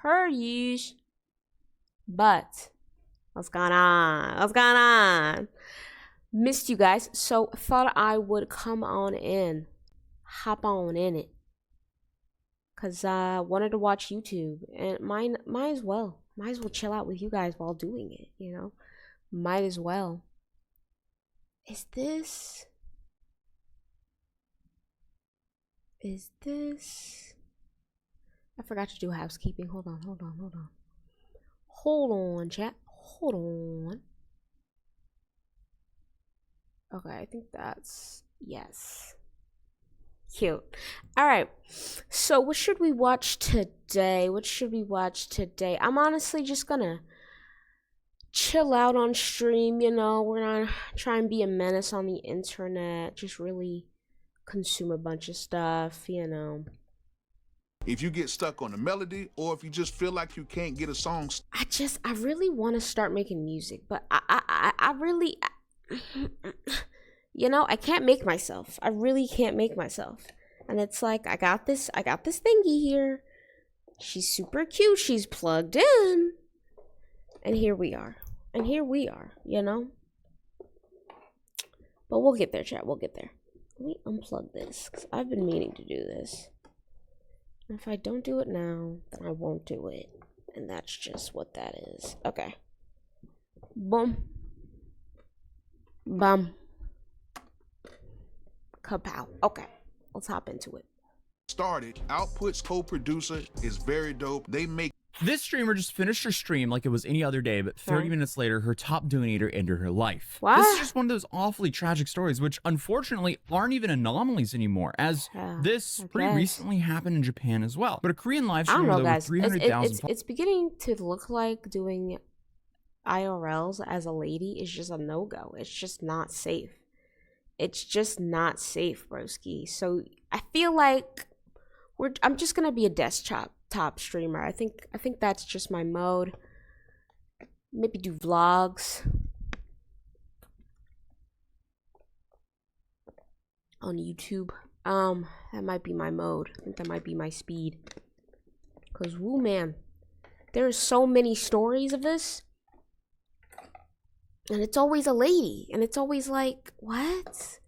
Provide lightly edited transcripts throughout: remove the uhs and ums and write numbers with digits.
per use. But what's going on? What's going on? Missed you guys, so thought I would come on in, hop on in it, cause I wanted to watch YouTube, and might as well chill out with you guys while doing it. You know, might as well. Is this? I forgot to do housekeeping. Hold on, chat. Hold on. Okay, I think that's yes. Cute. All right. So what should we watch today? I'm honestly just gonna chill out on stream. You know, we're gonna try and be a menace on the internet. Just really consume a bunch of stuff. You know. If you get stuck on a melody, or if you just feel like you can't get a song, I really want to start making music, but I really, you know, I can't make myself. I really can't make myself. And it's like, I got this thingy here. She's super cute. She's plugged in. And here we are, you know. But we'll get there, chat. We'll get there. Let me unplug this, because I've been meaning to do this. If I don't do it now, then I won't do it. And that's just what that is. Okay. Boom. Bum. Kapow. Okay. Let's hop into it. Started. Output's co-producer is very dope. They make. This streamer just finished her stream like it was any other day, but 30 minutes later, her top donator ended her life. What? This is just one of those awfully tragic stories, which unfortunately aren't even anomalies anymore, as this pretty recently happened in Japan as well. But a Korean live streamer with over 300,000 it's beginning to look like doing IRLs as a lady is just a no-go. It's just not safe. It's just not safe, broski. So I feel like I'm just gonna be a desktop streamer. I think that's just my mode. Maybe do vlogs on YouTube. That might be my mode. I think that might be my speed. Cause woo man, there's so many stories of this, and it's always a lady, and it's always like, what?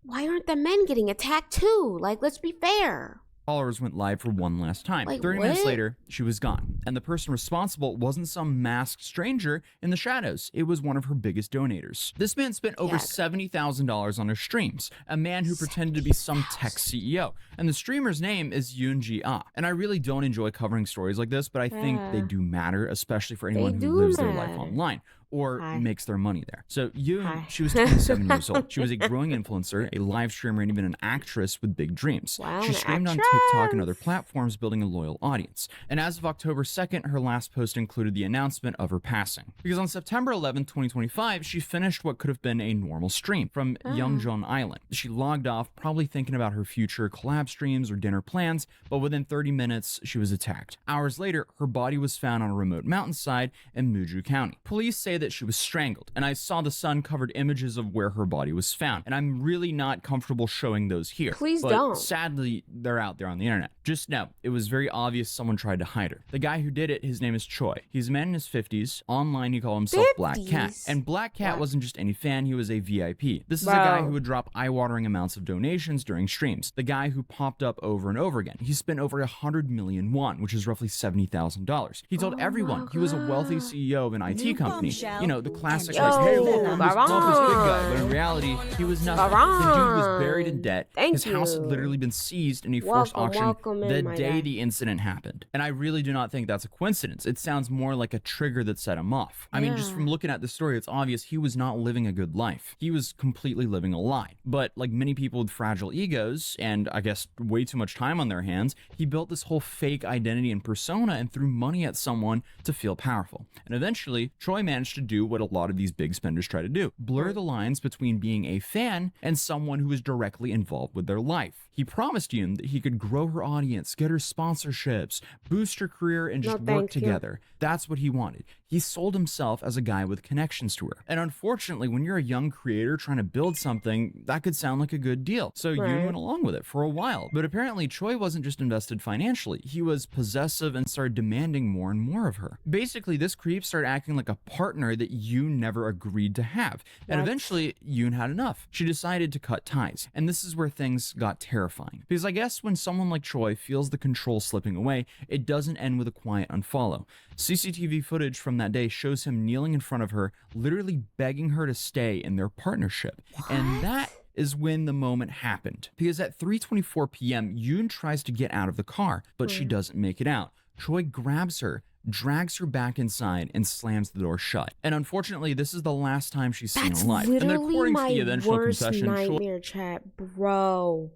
Why aren't the men getting attacked too? Like, let's be fair. Followers went live for one last time. Like, 30 minutes later, she was gone. And the person responsible wasn't some masked stranger in the shadows. It was one of her biggest donators. This man spent over $70,000 on her streams, a man who pretended to be some tech CEO. And the streamer's name is Yoonji Ah. And I really don't enjoy covering stories like this, but I think they do matter, especially for anyone who lives their life online or makes their money there. So Yoon, she was 27 years old. She was a growing influencer, a live streamer, and even an actress with big dreams. Wow, she streamed on TikTok and other platforms, building a loyal audience. And as of October 2nd, her last post included the announcement of her passing. Because on September 11th, 2025, she finished what could have been a normal stream from Yeongjong Island. She logged off, probably thinking about her future collab streams or dinner plans, but within 30 minutes, she was attacked. Hours later, her body was found on a remote mountainside in Muju County. Police say that she was strangled, and I saw the Sun-covered images of where her body was found, and I'm really not comfortable showing those here. Please but don't. Sadly, they're out there on the internet. Just know, it was very obvious someone tried to hide her. The guy who did it, his name is Choi. He's a man in his 50s. Online, he called himself Black Cat. And Black Cat wasn't just any fan, he was a VIP. This is a guy who would drop eye-watering amounts of donations during streams. The guy who popped up over and over again. He spent over 100 million won, which is roughly $70,000. He told everyone he was a wealthy CEO of an IT company. You know, the classic, like, hey, look, I'm this wealthy big guy. But in reality, he was nothing. The dude was buried in debt. His house had literally been seized in a forced auction the day the incident happened. And I really do not think that's a coincidence. It sounds more like a trigger that set him off. I mean, just from looking at the story, it's obvious he was not living a good life. He was completely living a lie. But like many people with fragile egos, and I guess way too much time on their hands, he built this whole fake identity and persona and threw money at someone to feel powerful. And eventually, Choi managed to do what a lot of these big spenders try to do: blur the lines between being a fan and someone who is directly involved with their life. He promised Yoon that he could grow her audience, get her sponsorships, boost her career, and just No, work thank you. together. That's what he wanted. He sold himself as a guy with connections to her. And unfortunately, when you're a young creator trying to build something, that could sound like a good deal. So Yoon Right. went along with it for a while. But apparently, Choi wasn't just invested financially. He was possessive and started demanding more and more of her. Basically, this creep started acting like a partner that Yoon never agreed to have. And What? eventually, Yoon had enough. She decided to cut ties. And this is where things got terrifying. Because I guess when someone like Choi feels the control slipping away, it doesn't end with a quiet unfollow. CCTV footage from that day shows him kneeling in front of her, literally begging her to stay in their partnership. And that is when the moment happened. Because at 3:24 p.m., Yoon tries to get out of the car, but she doesn't make it out. Choi grabs her, drags her back inside, and slams the door shut. And unfortunately, this is the last time she's seen That's alive. And then literally according to my the eventual worst confession, Choi nightmare, chat, bro.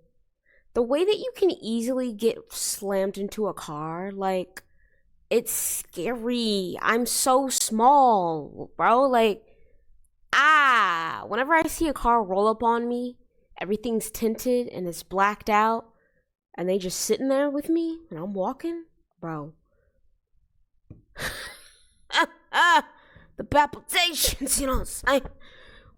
The way that you can easily get slammed into a car, like, it's scary. I'm so small, bro. Like, whenever I see a car roll up on me, everything's tinted and it's blacked out, and they just sitting there with me and I'm walking, bro. The palpitations, you know what I'm saying?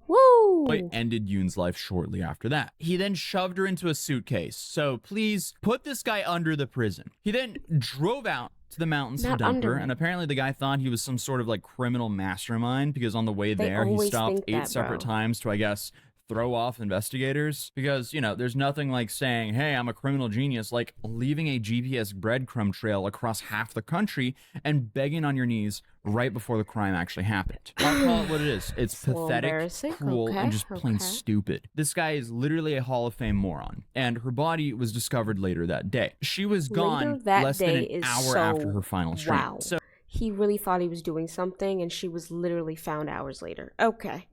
Woo! Choi ended Yoon's life shortly after that. He then shoved her into a suitcase. So please put this guy under the prison. He then drove out to the mountains to Not dump under her, it. and apparently the guy thought he was some sort of like criminal mastermind because on the way They there he always stopped think 8 that, separate bro. times to, I guess, throw off investigators. Because, you know, there's nothing like saying, hey, I'm a criminal genius, like leaving a GPS breadcrumb trail across half the country and begging on your knees right before the crime actually happened. I'll call it what it is. It's a little pathetic, embarrassing. cruel, Okay, and just plain okay. stupid. This guy is literally a Hall of Fame moron, and her body was discovered later that day. She was gone Later that less than day an is hour so after her final stream. wow. So He really thought he was doing something, and she was literally found hours later. Okay.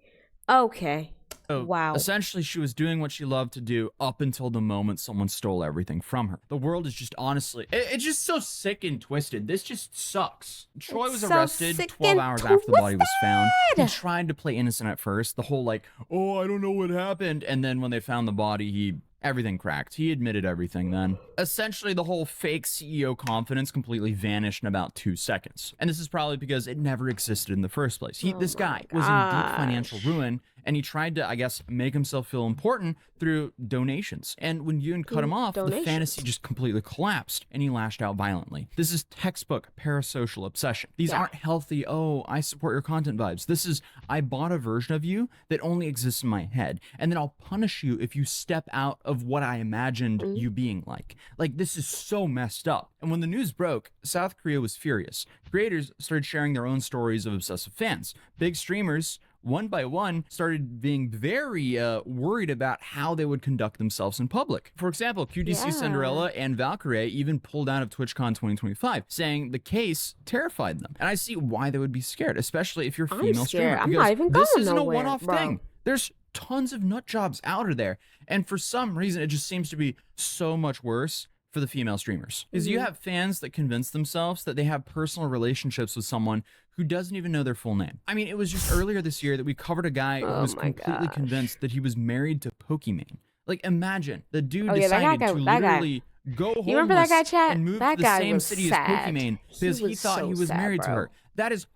Okay. Wow. essentially, she was doing what she loved to do up until the moment someone stole everything from her. The world is just honestly, it's just so sick and twisted. This just sucks. Troy It's was so arrested sick 12 and hours after the body was found. He twisted. tried to play innocent at first. The whole like, oh, I don't know what happened. And then when they found the body, everything cracked. He admitted everything then. Essentially, the whole fake CEO confidence completely vanished in about 2 seconds. And this is probably because it never existed in the first place. This guy was in deep financial ruin, and he tried to, I guess, make himself feel important through donations. And when Yoon cut him off, the Donations. fantasy just completely collapsed, and he lashed out violently. This is textbook parasocial obsession. These aren't healthy, oh, I support your content vibes. This is, I bought a version of you that only exists in my head, and then I'll punish you if you step out of what I imagined you being like. Like, this is so messed up. And when the news broke, South Korea was furious. Creators started sharing their own stories of obsessive fans. Big streamers, one by one, started being very worried about how they would conduct themselves in public. For example, QDC Yeah. Cinderella and Valkyrie even pulled out of TwitchCon 2025, saying the case terrified them. And I see why they would be scared, especially if you're a I'm female scared. streamer. I'm because not even this going isn't nowhere, a one-off bro. thing. There's tons of nut jobs out of there. And for some reason, it just seems to be so much worse for the female streamers. Because you have fans that convince themselves that they have personal relationships with someone who doesn't even know their full name. I mean, it was just earlier this year that we covered a guy who was my completely gosh. convinced that he was married to Pokimane. Like, imagine the dude Oh, yeah, that decided guy- to that guy. literally go homeless You remember that guy, chat? and move That to the guy same was city sad. as Pokimane because he was thought so he was sad, married to bro. her. That is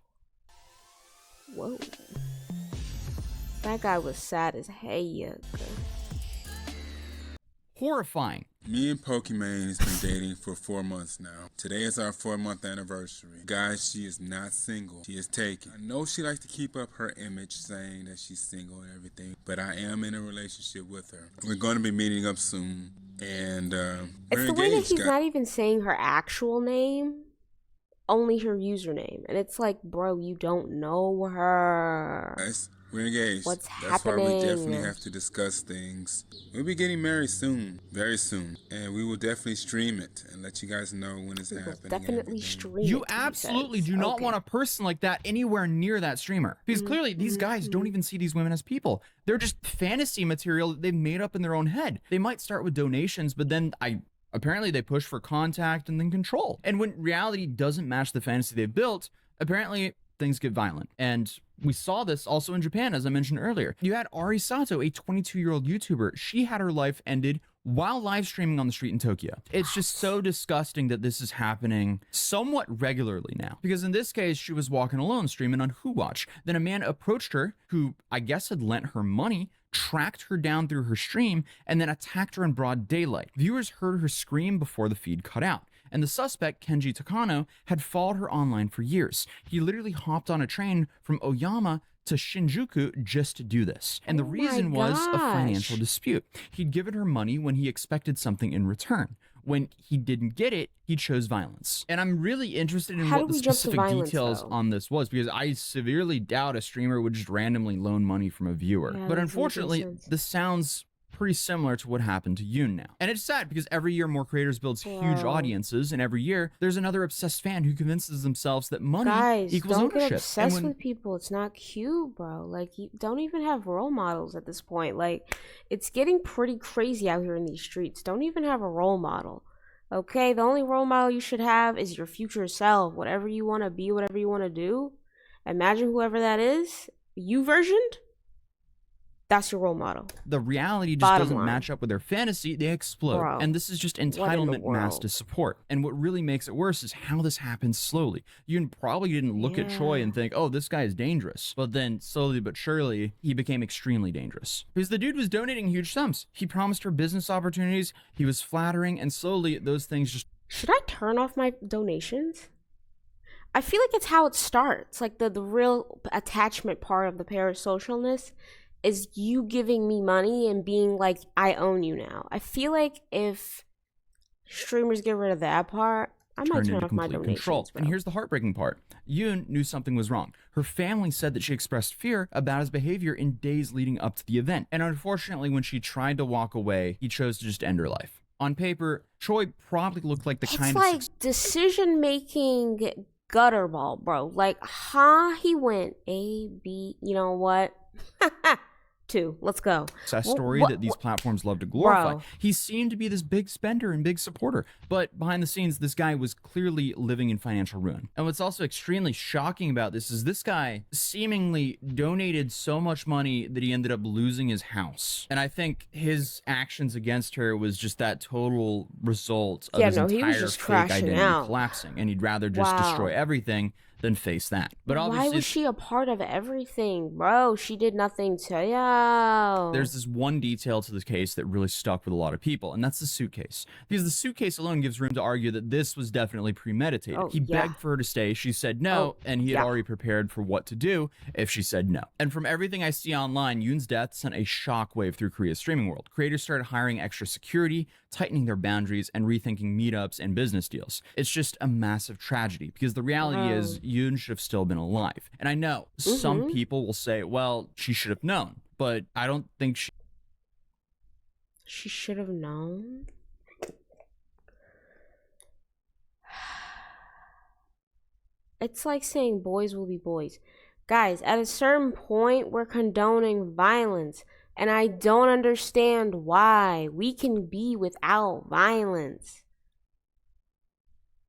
Whoa. That guy was sad as hell. horrifying. Me and Pokimane has been dating for 4 months now. Today is our 4-month anniversary. Guys, she is not single. She is taken. I know she likes to keep up her image saying that she's single and everything, but I am in a relationship with her. We're going to be meeting up soon, and we're It's the way that engaged, he's guys. not even saying her actual name, only her username. And it's like, bro, you don't know her. We're engaged. What's That's why we definitely happening? have to discuss things. We'll be getting married soon, very soon, and we will definitely stream it and let you guys know when it's We'll happening. and definitely everything. stream You it, he absolutely says. do not Okay. want a person like that anywhere near that streamer. Because clearly these guys don't even see these women as people. They're just fantasy material that they've made up in their own head. They might start with donations, but then apparently they push for contact and then control. And when reality doesn't match the fantasy they've built, apparently things get violent. And we saw this also in Japan, as I mentioned earlier. You had Ari Sato, a 22-year-old YouTuber. She had her life ended while live streaming on the street in Tokyo. It's just so disgusting that this is happening somewhat regularly now. Because in this case, she was walking alone streaming on Who Watch. Then a man approached her who I guess had lent her money, tracked her down through her stream, and then attacked her in broad daylight. Viewers heard her scream before the feed cut out. And the suspect, Kenji Takano, had followed her online for years. He literally hopped on a train from Oyama to Shinjuku just to do this. And the reason was a financial dispute. He'd given her money when he expected something in return. When he didn't get it, he chose violence. And I'm really interested in what the specific details on this was, because I severely doubt a streamer would just randomly loan money from a viewer. But unfortunately, this sounds pretty similar to what happened to Yoon now. And it's sad because every year more creators builds huge audiences, and every year there's another obsessed fan who convinces themselves that money equals ownership. Don't get obsessed with people. It's not cute, bro. Like, you don't even have role models at this point. Like, it's getting pretty crazy out here in these streets. Don't even have a role model. Okay, the only role model you should have is your future self. Whatever you want to be, whatever you want to do. Imagine whoever that is, you versioned. That's your role model. The reality just doesn't match up with their fantasy. They explode. Bro, and this is just entitlement masked as support. And what really makes it worse is how this happens slowly. You probably didn't look at Choi and think, oh, this guy is dangerous. But then slowly but surely, he became extremely dangerous. Because the dude was donating huge sums. He promised her business opportunities. He was flattering. And slowly, those things just... Should I turn off my donations? I feel like it's how it starts. Like the real attachment part of the parasocialness is you giving me money and being like, I own you now. I feel like if streamers get rid of that part, I might turn off my donations. Bro. And here's the heartbreaking part. Yoon knew something was wrong. Her family said that she expressed fear about his behavior in days leading up to the event. And unfortunately, when she tried to walk away, he chose to just end her life. On paper, Choi probably looked like the kind of... It's like decision-making gutterball, bro. Like, he went A, B, you know what? 2. Let's go. Success story that these platforms love to glorify. Bro. He seemed to be this big spender and big supporter, but behind the scenes, this guy was clearly living in financial ruin. And what's also extremely shocking about this is this guy seemingly donated so much money that he ended up losing his house. And I think his actions against her was just that total result of his entire fake identity collapsing. And he'd rather just destroy everything than face that. But obviously, why was she a part of everything, bro? She did nothing to you. There's this one detail to this case that really stuck with a lot of people, and that's the suitcase. Because the suitcase alone gives room to argue that this was definitely premeditated. He begged for her to stay. She said no, and he had already prepared for what to do if she said no. And from everything I see online, Yoon's death sent a shockwave through Korea's streaming world. Creators started hiring extra security, tightening their boundaries, and rethinking meetups and business deals. It's just a massive tragedy, because the reality is Yoon should have still been alive. And I know some people will say, well, she should have known, but I don't think she should have known. It's like saying boys will be boys. Guys, at a certain point, we're condoning violence. And I don't understand why. We can be without violence.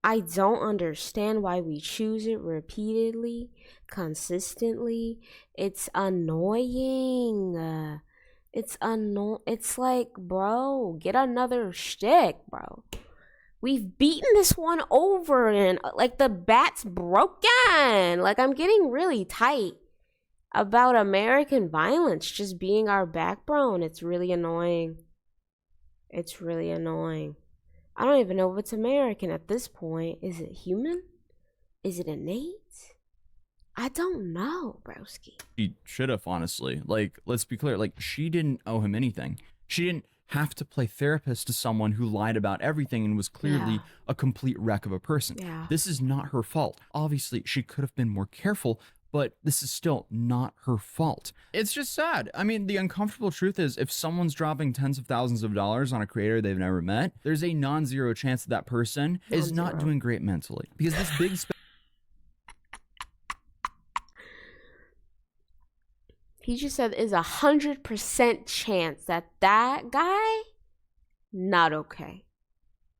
I don't understand why we choose it repeatedly, consistently. It's annoying. It's like, bro, get another shtick, bro. We've beaten this one over and like the bat's broken. Like, I'm getting really tight about American violence just being our backbone. It's really annoying. It's really annoying. I don't even know if it's American at this point. Is it human? Is it innate? I don't know, broski. She should have, honestly. Like, let's be clear. Like, she didn't owe him anything. She didn't have to play therapist to someone who lied about everything and was clearly a complete wreck of a person. This is not her fault. Obviously, she could have been more careful, but this is still not her fault. It's just sad. I mean, the uncomfortable truth is if someone's dropping tens of thousands of dollars on a creator they've never met, there's a non-zero chance that person is not doing great mentally. Because this big... He just said is 100% chance that that guy, not okay.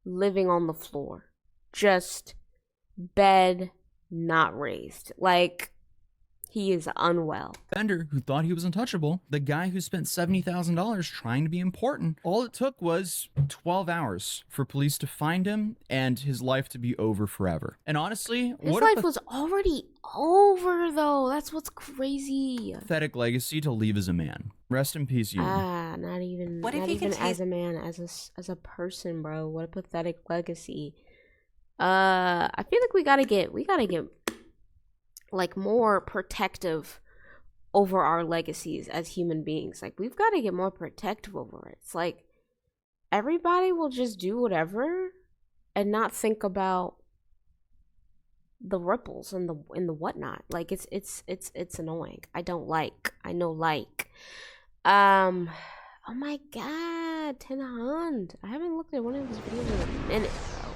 Living on the floor. Just bed not raised. Like... He is unwell. Bender, who thought he was untouchable, the guy who spent $70,000 trying to be important. All it took was 12 hours for police to find him and his life to be over forever. And honestly, his what life was already over, though. That's what's crazy. pathetic legacy to leave as a man. Rest in peace, you. Not even. What if not he even can as a man, as a person, bro. What a pathetic legacy. I feel like we gotta get like more protective over our legacies as human beings. Like, we've got to get more protective over it. It's like everybody will just do whatever and not think about the ripples and the whatnot. Like, it's annoying. I know oh my god, 10 Hand. I haven't looked at one of his videos in a minute, bro.